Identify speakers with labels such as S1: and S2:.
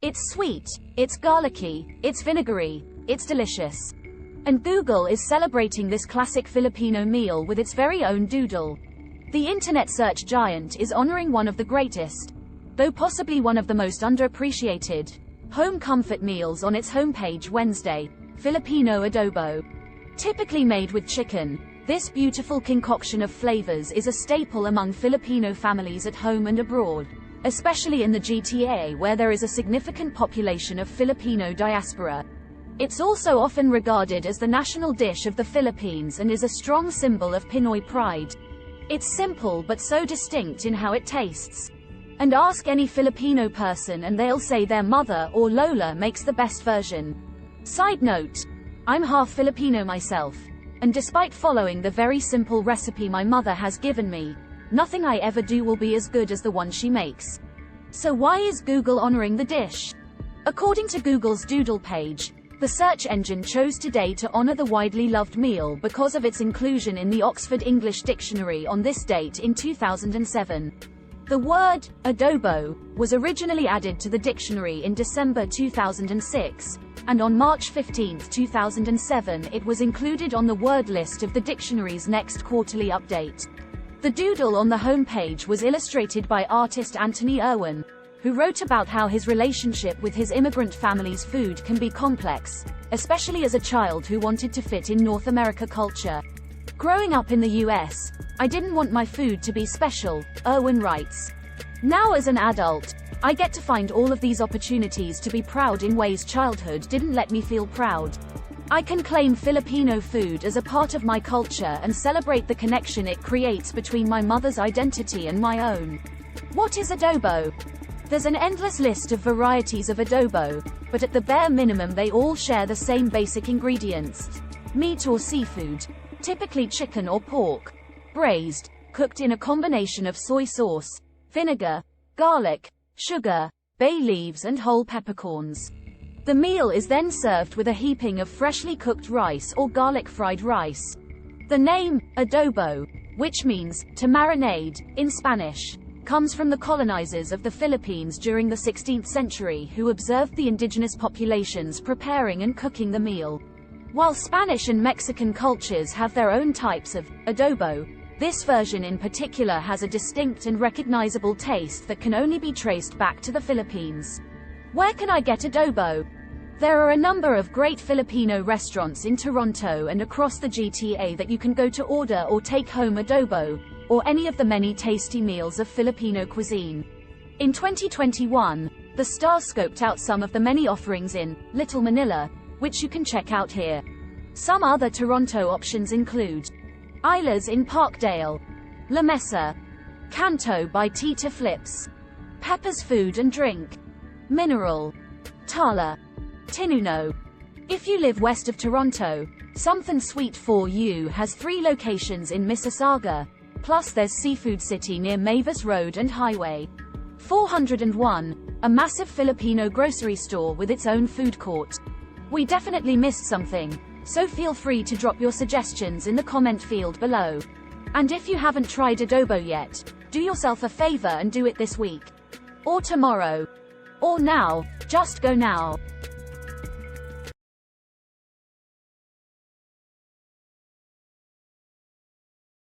S1: It's sweet, it's garlicky, it's vinegary, it's delicious. And Google is celebrating this classic Filipino meal with its very own Doodle. The internet search giant is honoring one of the greatest, though possibly one of the most underappreciated, home comfort meals on its homepage Wednesday, Filipino adobo. Typically made with chicken, this beautiful concoction of flavors is a staple among Filipino families at home and abroad, especially in the GTA where there is a significant population of Filipino diaspora. It's also often regarded as the national dish of the Philippines and is a strong symbol of Pinoy pride. It's simple but so distinct in how it tastes. And ask any Filipino person and they'll say their mother or lola makes the best version. Side note, I'm half Filipino myself, and despite following the very simple recipe my mother has given me, nothing I ever do will be as good as the one she makes. So why is Google honoring the dish? According to Google's Doodle page, the search engine chose today to honor the widely loved meal because of its inclusion in the Oxford English Dictionary on this date in 2007. The word, adobo, was originally added to the dictionary in December 2006, and on March 15, 2007 it was included on the word list of the dictionary's next quarterly update. The doodle on the homepage was illustrated by artist Anthony Irwin, who wrote about how his relationship with his immigrant family's food can be complex, especially as a child who wanted to fit in North America culture. Growing up in the US, I didn't want my food to be special, Irwin writes. Now as an adult, I get to find all of these opportunities to be proud in ways childhood didn't let me feel proud. I can claim Filipino food as a part of my culture and celebrate the connection it creates between my mother's identity and my own. What is adobo? There's an endless list of varieties of adobo, but at the bare minimum they all share the same basic ingredients. Meat or seafood, typically chicken or pork, braised, cooked in a combination of soy sauce, vinegar, garlic, sugar, bay leaves and whole peppercorns. The meal is then served with a heaping of freshly cooked rice or garlic fried rice. The name, adobo, which means to marinade in Spanish, comes from the colonizers of the Philippines during the 16th century who observed the indigenous populations preparing and cooking the meal. While Spanish and Mexican cultures have their own types of adobo, this version in particular has a distinct and recognizable taste that can only be traced back to the Philippines. Where can I get adobo? There are a number of great Filipino restaurants in Toronto and across the GTA that you can go to order or take home adobo, or any of the many tasty meals of Filipino cuisine. In 2021, The Star scoped out some of the many offerings in Little Manila, which you can check out here. Some other Toronto options include Isla's in Parkdale, La Mesa, Canto by Tita Flips, Pepper's Food and Drink, Mineral, Tala, Tinuno. If you live west of Toronto, Something Sweet for You has 3 locations in Mississauga, plus there's Seafood City near Mavis Road and Highway 401, a massive Filipino grocery store with its own food court. We definitely missed something, so feel free to drop your suggestions in the comment field below. And if you haven't tried adobo yet, do yourself a favor and do it this week. Or tomorrow. Or now, just go now.